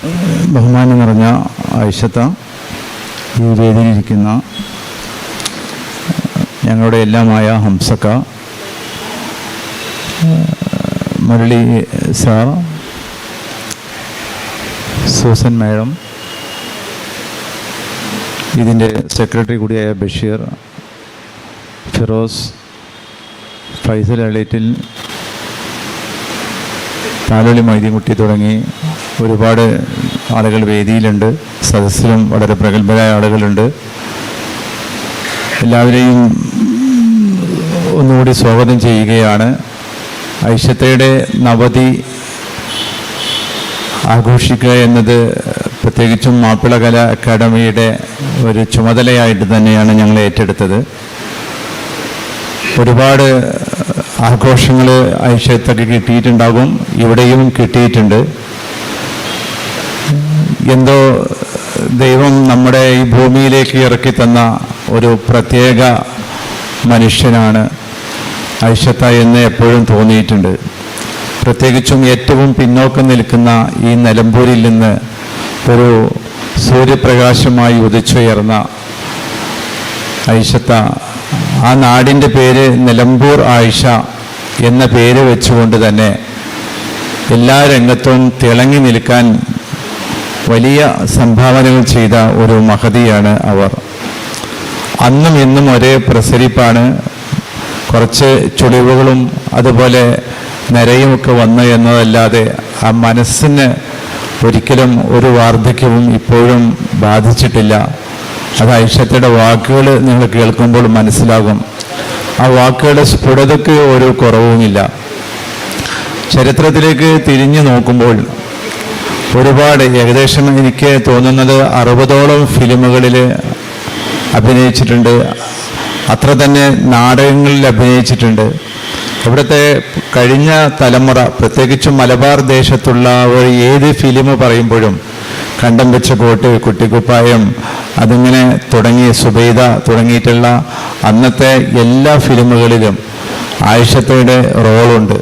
ബഹുമാനം നിറഞ്ഞ ആയിഷത്ത, ഈ വേദിയിലിരിക്കുന്ന ഞങ്ങളുടെ എല്ലാമായ ഹംസക്ക, മുരളി സാർ, സൂസൻ മാഡം, ഇതിൻ്റെ സെക്രട്ടറി കൂടിയായ ബഷീർ, ഫിറോസ്, ഫൈസൽ അളേറ്റിൽ, താലോളി മൈദീൻകുട്ടി തുടങ്ങി ഒരുപാട് ആളുകൾ വേദിയിലുണ്ട്. സദസ്സിലും വളരെ പ്രഗത്ഭരായ ആളുകളുണ്ട്. എല്ലാവരെയും ഒന്നുകൂടി സ്വാഗതം ചെയ്യുകയാണ്. ഐഷത്തയുടെ നവതി ആഘോഷിക്കുക എന്നത് പ്രത്യേകിച്ചും മാപ്പിള കലാ അക്കാദമിയുടെ ഒരു ചുമതലയായിട്ട് തന്നെയാണ് ഞങ്ങൾ ഏറ്റെടുത്തത്. ഒരുപാട് ആഘോഷങ്ങൾ ഐഷത്തക്ക് കിട്ടിയിട്ടുണ്ടാകും, ഇവിടെയും കിട്ടിയിട്ടുണ്ട്. എന്തോ ദൈവം നമ്മുടെ ഈ ഭൂമിയിലേക്ക് ഇറക്കി തന്ന ഒരു പ്രത്യേക മനുഷ്യനാണ് ഐഷത്ത എന്ന് എപ്പോഴും തോന്നിയിട്ടുണ്ട്. പ്രത്യേകിച്ചും ഏറ്റവും പിന്നോക്കം നിൽക്കുന്ന ഈ നിലമ്പൂരിൽ നിന്ന് ഒരു സൂര്യപ്രകാശമായി ഉദിച്ചുയർന്ന ഐഷത്ത, ആ നാടിൻ്റെ പേര് നിലമ്പൂർ ആയിഷ എന്ന പേര് വെച്ചുകൊണ്ട് തന്നെ എല്ലാ രംഗത്തും തിളങ്ങി നിൽക്കാൻ വലിയ സംഭാവനകൾ ചെയ്ത ഒരു മഹതിയാണ് അവർ. അന്നും ഇന്നും ഒരേ പ്രസരിപ്പാണ്. കുറച്ച് ചുളിവുകളും അതുപോലെ നരയുമൊക്കെ വന്നു എന്നതല്ലാതെ ആ മനസ്സിന് ഒരിക്കലും ഒരു വാർദ്ധക്യവും ഇപ്പോഴും ബാധിച്ചിട്ടില്ല. അത് ഐഷത്തയുടെ വാക്കുകൾ നിങ്ങൾ കേൾക്കുമ്പോൾ മനസ്സിലാകും. ആ വാക്കുകളുടെ സ്ഫുടതയ്ക്ക് ഒരു കുറവുമില്ല. ചരിത്രത്തിലേക്ക് തിരിഞ്ഞു നോക്കുമ്പോൾ ഒരുപാട്, ഏകദേശം എനിക്ക് തോന്നുന്നത് 60ഓളം ഫിലിമുകളിൽ അഭിനയിച്ചിട്ടുണ്ട്. അത്ര തന്നെ നാടകങ്ങളിൽ അഭിനയിച്ചിട്ടുണ്ട്. ഇവിടുത്തെ കഴിഞ്ഞ തലമുറ, പ്രത്യേകിച്ചും മലബാർ ദേശത്തുള്ളവർ ഏത് ഫിലിം പറയുമ്പോഴും കണ്ടം വെച്ച കോട്ട്, കുട്ടിക്കുപ്പായം, അതിങ്ങനെ തുടങ്ങി സുബൈദ തുടങ്ങിയിട്ടുള്ള അന്നത്തെ എല്ലാ ഫിലിമുകളിലും ആയിഷത്തയുടെ റോളുണ്ട്.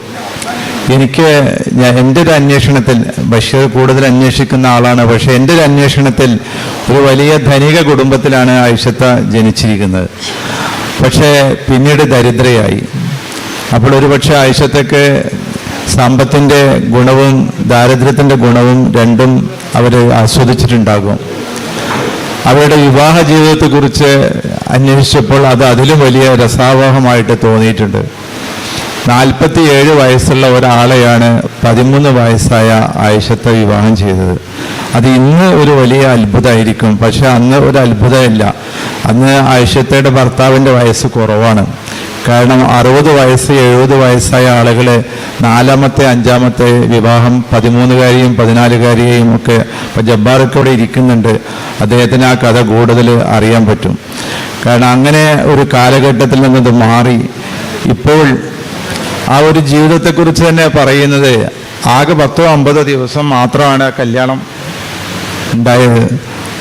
എൻ്റെ ഒരു അന്വേഷണത്തിൽ, ബഷീർ കൂടുതൽ അന്വേഷിക്കുന്ന ആളാണ്, പക്ഷേ എൻ്റെ ഒരു അന്വേഷണത്തിൽ ഒരു വലിയ ധനിക കുടുംബത്തിലാണ് ആയിഷത്ത ജനിച്ചിരിക്കുന്നത്. പക്ഷേ പിന്നീട് ദരിദ്രയായി. അപ്പോൾ ഒരുപക്ഷെ ആയിഷത്തക്ക് സമ്പത്തിൻ്റെ ഗുണവും ദാരിദ്ര്യത്തിൻ്റെ ഗുണവും രണ്ടും അവർ ആസ്വദിച്ചിട്ടുണ്ടാകും. അവരുടെ വിവാഹ ജീവിതത്തെക്കുറിച്ച് അന്വേഷിച്ചപ്പോൾ അത് അതിലും വലിയ രസാവഹമായിട്ട് തോന്നിയിട്ടുണ്ട്. 47 വയസ്സുള്ള ഒരാളെയാണ് 13 വയസ്സായ ആയിഷത്ത വിവാഹം ചെയ്തത്. അത് ഇന്ന് ഒരു വലിയ അത്ഭുതമായിരിക്കും, പക്ഷെ അന്ന് ഒരു അത്ഭുതമല്ല. അന്ന് ആയിഷത്തയുടെ ഭർത്താവിൻ്റെ വയസ്സ് കുറവാണ്. കാരണം 60 വയസ്സ് 70 വയസ്സായ ആളുകൾ 4ാമത്തെ 5ാമത്തെ വിവാഹം 13കാരിയും 14കാരിയെയും ഒക്കെ, ഇപ്പോൾ ജബ്ബാറൊക്കെ ഇവിടെ ഇരിക്കുന്നുണ്ട്, അദ്ദേഹത്തിന് ആ കഥ കൂടുതൽ അറിയാൻ പറ്റും. കാരണം അങ്ങനെ ഒരു കാലഘട്ടത്തിൽ നിന്നത് മാറി ഇപ്പോൾ ആ ഒരു ജീവിതത്തെക്കുറിച്ച് തന്നെ പറയുന്നത് ആകെ 10-50 ദിവസം മാത്രമാണ് കല്യാണം ഉണ്ടായത്.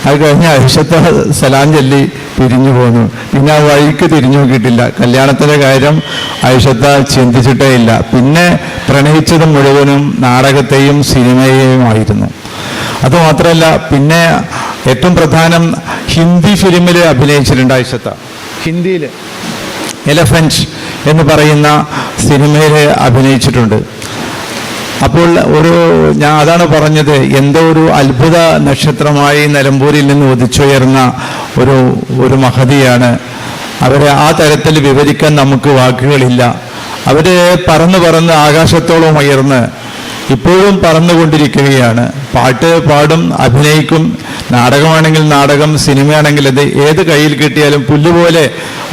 അത് കഴിഞ്ഞ് ആയിഷത്ത സലാം ചൊല്ലി പിരിഞ്ഞു പോന്നു. പിന്നെ ആ വഴിക്ക് തിരിഞ്ഞു നോക്കിയിട്ടില്ല. കല്യാണത്തിൻ്റെ കാര്യം ആയിഷത്ത ചിന്തിച്ചിട്ടേ ഇല്ല. പിന്നെ പ്രണയിച്ചത് മുഴുവനും നാടകത്തെയും സിനിമയെയുമായിരുന്നു. അതുമാത്രമല്ല, പിന്നെ ഏറ്റവും പ്രധാനം ഹിന്ദി ഫിലിമിൽ അഭിനയിച്ചിട്ടുണ്ട് ആയിഷത്ത. ഹിന്ദിയിൽ എലഫൻറ്റ് എന്ന് പറയുന്ന സിനിമയിൽ അഭിനയിച്ചിട്ടുണ്ട്. അപ്പോൾ ഞാൻ അതാണ് പറഞ്ഞത്, എന്തോ ഒരു അത്ഭുത നക്ഷത്രമായി നിലമ്പൂരിൽ നിന്ന് ഉദിച്ചുയർന്ന ഒരു മഹതിയാണ്. അവരെ ആ തരത്തിൽ വിവരിക്കാൻ നമുക്ക് വാക്കുകളില്ല. അവര് പറന്ന് ആകാശത്തോളം ഉയർന്ന് ഇപ്പോഴും പറന്നുകൊണ്ടിരിക്കുകയാണ്. പാട്ട് പാടും, അഭിനയിക്കും, നാടകമാണെങ്കിൽ നാടകം, സിനിമയാണെങ്കിൽ അത് ഏത് കയ്യിൽ കിട്ടിയാലും പുല്ലുപോലെ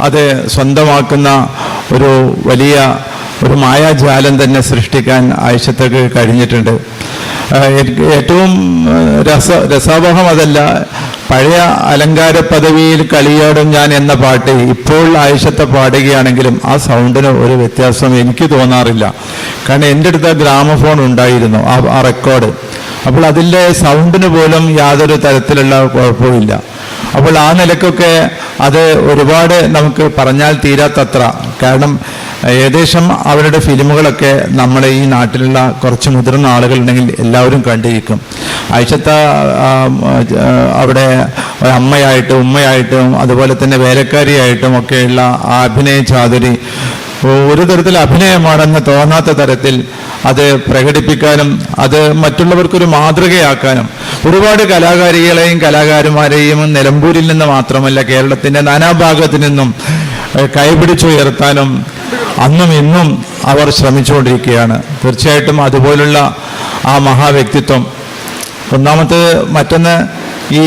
അത് സ്വന്തമാക്കുന്ന ഒരു വലിയ ഒരു മായാജാലം തന്നെ സൃഷ്ടിക്കാൻ ആയിഷത്തക്ക് കഴിഞ്ഞിട്ടുണ്ട്. ഏറ്റവും രസാവഹം അതല്ല, പഴയ അലങ്കാര പദവിയിൽ കളിയാടും ഞാൻ എന്ന പാട്ട് ഇപ്പോൾ ആയിഷത്ത പാടുകയാണെങ്കിലും ആ സൗണ്ടിന് ഒരു വ്യത്യാസം എനിക്ക് തോന്നാറില്ല. കാരണം എൻ്റെ അടുത്ത് ഗ്രാമഫോൺ ഉണ്ടായിരുന്നു, ആ റെക്കോർഡ്. അപ്പോൾ അതിൻ്റെ സൗണ്ടിന് പോലും യാതൊരു തരത്തിലുള്ള കുഴപ്പമില്ല. അപ്പോൾ ആ നിലക്കൊക്കെ അത് ഒരുപാട് നമുക്ക് പറഞ്ഞാൽ തീരാത്തത്ര. കാരണം ഏകദേശം അവരുടെ ഫിലിമുകളൊക്കെ നമ്മുടെ ഈ നാട്ടിലുള്ള കുറച്ച് മുതിർന്ന ആളുകളുണ്ടെങ്കിൽ എല്ലാവരും കണ്ടിരിക്കും. ആയിഷത്ത അവിടെ അമ്മയായിട്ടും ഉമ്മയായിട്ടും അതുപോലെ തന്നെ വേലക്കാരിയായിട്ടും ഒക്കെയുള്ള ആ അഭിനയ ചാതുരി ഒരു തരത്തിൽ അഭിനയമാണെന്ന് തോന്നാത്ത തരത്തിൽ അത് പ്രകടിപ്പിക്കാനും അത് മറ്റുള്ളവർക്കൊരു മാതൃകയാക്കാനും ഒരുപാട് കലാകാരികളെയും കലാകാരന്മാരെയും നിലമ്പൂരിൽ നിന്ന് മാത്രമല്ല കേരളത്തിൻ്റെ നാനാഭാഗത്തു നിന്നും കൈപിടിച്ചുയർത്താനും അന്നും ഇന്നും അവർ ശ്രമിച്ചുകൊണ്ടിരിക്കുകയാണ്. തീർച്ചയായിട്ടും അതുപോലുള്ള ആ മഹാവ്യക്തിത്വം മറ്റൊന്ന് ഈ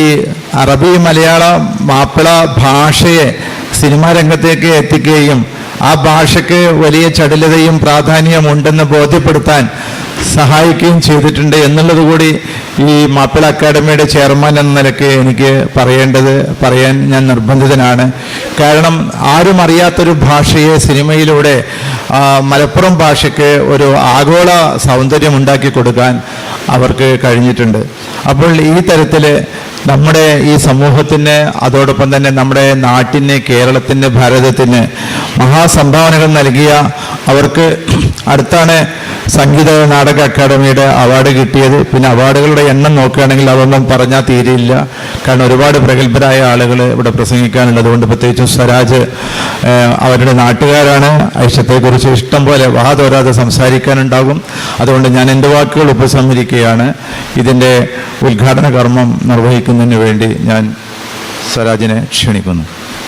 അറബി മലയാള മാപ്പിള ഭാഷയെ സിനിമാ രംഗത്തേക്ക് എത്തിക്കുകയും ആ ഭാഷയ്ക്ക് വലിയ ചടുലതയും പ്രാധാന്യമുണ്ടെന്ന് ബോധ്യപ്പെടുത്താൻ സഹായിക്കുകയും ചെയ്തിട്ടുണ്ട് എന്നുള്ളത് കൂടി ഈ മാപ്പിള അക്കാദമിയുടെ ചെയർമാൻ എന്ന നിലയ്ക്ക് എനിക്ക് പറയാൻ ഞാൻ നിർബന്ധിതനാണ്. കാരണം ആരും അറിയാത്തൊരു ഭാഷയെ സിനിമയിലൂടെ മലപ്പുറം ഭാഷയ്ക്ക് ഒരു ആഗോള സൗന്ദര്യം ഉണ്ടാക്കി കൊടുക്കാൻ അവർക്ക് കഴിഞ്ഞിട്ടുണ്ട്. അപ്പോൾ ഈ തരത്തിൽ നമ്മുടെ ഈ സമൂഹത്തിന് അതോടൊപ്പം തന്നെ നമ്മുടെ നാട്ടിന് കേരളത്തിന് ഭാരതത്തിന് മഹാസംഭാവനകൾ നൽകിയ അവർക്ക് അടുത്താണ് സംഗീത നാടക അക്കാദമിയുടെ അവാർഡ് കിട്ടിയത്. പിന്നെ അവാർഡുകളുടെ എണ്ണം നോക്കുകയാണെങ്കിൽ അതൊന്നും പറഞ്ഞാൽ തീരെയില്ല. കാരണം ഒരുപാട് പ്രഗത്ഭരായ ആളുകൾ ഇവിടെ പ്രസംഗിക്കാനുള്ളത് കൊണ്ട് പ്രത്യേകിച്ചും സ്വരാജ് അവരുടെ നാട്ടുകാരാണ്. ഐഷത്തെക്കുറിച്ച് ഇഷ്ടം പോലെ വാതോരാതെ സംസാരിക്കാനുണ്ടാകും. അതുകൊണ്ട് ഞാൻ എൻ്റെ വാക്കുകൾ ഉപസംഹരിക്കുകയാണ്. ഇതിൻ്റെ ഉദ്ഘാടന കർമ്മം നിർവഹിക്കുന്നതിന് വേണ്ടി ഞാൻ സ്വരാജിനെ ക്ഷണിക്കുന്നു.